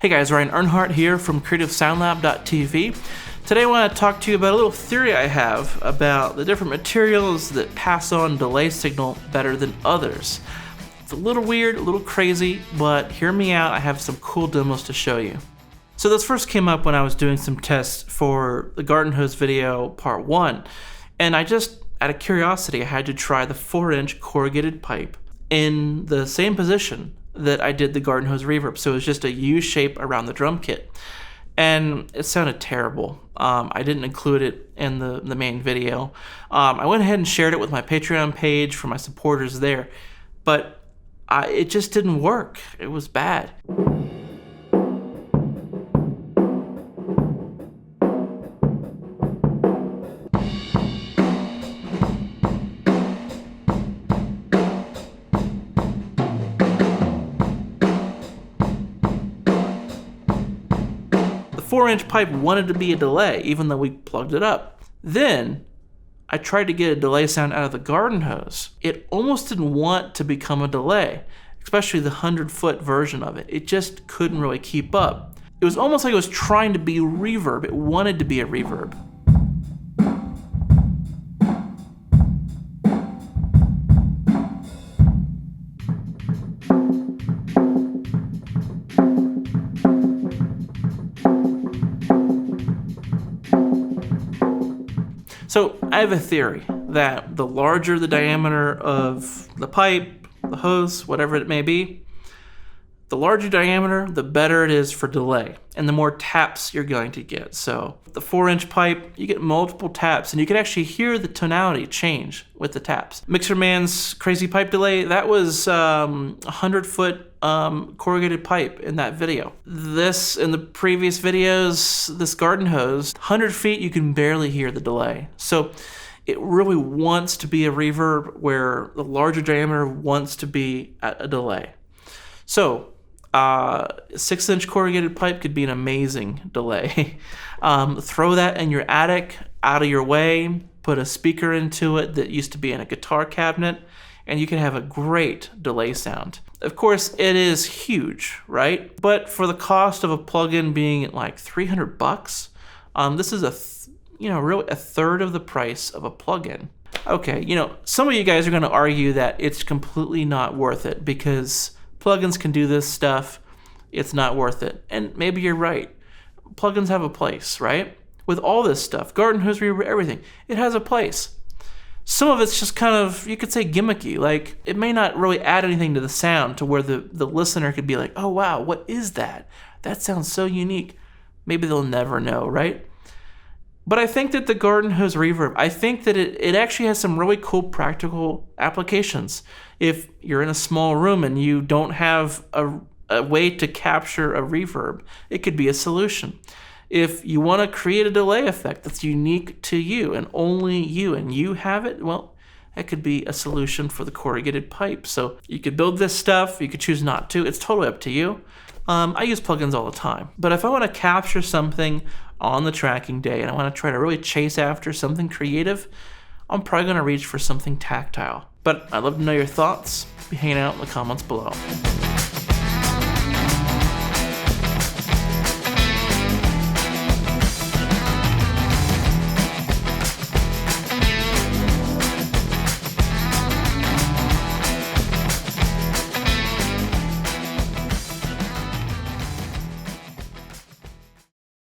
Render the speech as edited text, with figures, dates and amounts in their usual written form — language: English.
Hey guys, Ryan Earnhardt here from CreativeSoundLab.tv. Today I want to talk to you about a little theory I have about the different materials that pass on delay signal better than others. It's a little weird, a little crazy, but hear me out, I have some cool demos to show you. So this first came up when I was doing some tests for the garden hose video part 1, and I just, out of curiosity, I had to try the 4-inch corrugated pipe in the same position that I did the garden hose reverb. So it was just a U shape around the drum kit. And it sounded terrible. I didn't include it in the main video. I went ahead and shared it with my Patreon page for my supporters there, but it just didn't work. It was bad. The 4-inch pipe wanted to be a delay, even though we plugged it up. Then I tried to get a delay sound out of the garden hose. It almost didn't want to become a delay, especially the 100-foot version of it. It just couldn't really keep up. It was almost like it was trying to be reverb. It wanted to be a reverb. So I have a theory that the larger the diameter of the pipe, the hose, whatever it may be, the larger diameter, the better it is for delay and the more taps you're going to get. So the 4-inch pipe, you get multiple taps and you can actually hear the tonality change with the taps. Mixerman's crazy pipe delay, that was 100-foot corrugated pipe in that video. This, in the previous videos, this garden hose, 100 feet, you can barely hear the delay. So it really wants to be a reverb where the larger diameter wants to be at a delay. So 6-inch corrugated pipe could be an amazing delay. Throw that in your attic, out of your way, put a speaker into it that used to be in a guitar cabinet, and you can have a great delay sound. Of course, it is huge, right? But for the cost of a plugin being at like $300, this is really a third of the price of a plugin. Okay, some of you guys are going to argue that it's completely not worth it because plugins can do this stuff. It's not worth it, and maybe you're right. Plugins have a place, right? With all this stuff, garden hose, reverb, everything, it has a place. Some of it's just kind of, you could say, gimmicky. Like, it may not really add anything to the sound to where the listener could be like, oh wow, what is that? That sounds so unique. Maybe they'll never know, right? But I think that the garden hose reverb, I think that it actually has some really cool practical applications. If you're in a small room and you don't have a way to capture a reverb, it could be a solution. If you want to create a delay effect that's unique to you and only you and you have it, well, that could be a solution for the corrugated pipe. So you could build this stuff, you could choose not to, it's totally up to you. I use plugins all the time, but if I want to capture something on the tracking day and I want to try to really chase after something creative, I'm probably going to reach for something tactile. But I'd love to know your thoughts. Be hanging out in the comments below.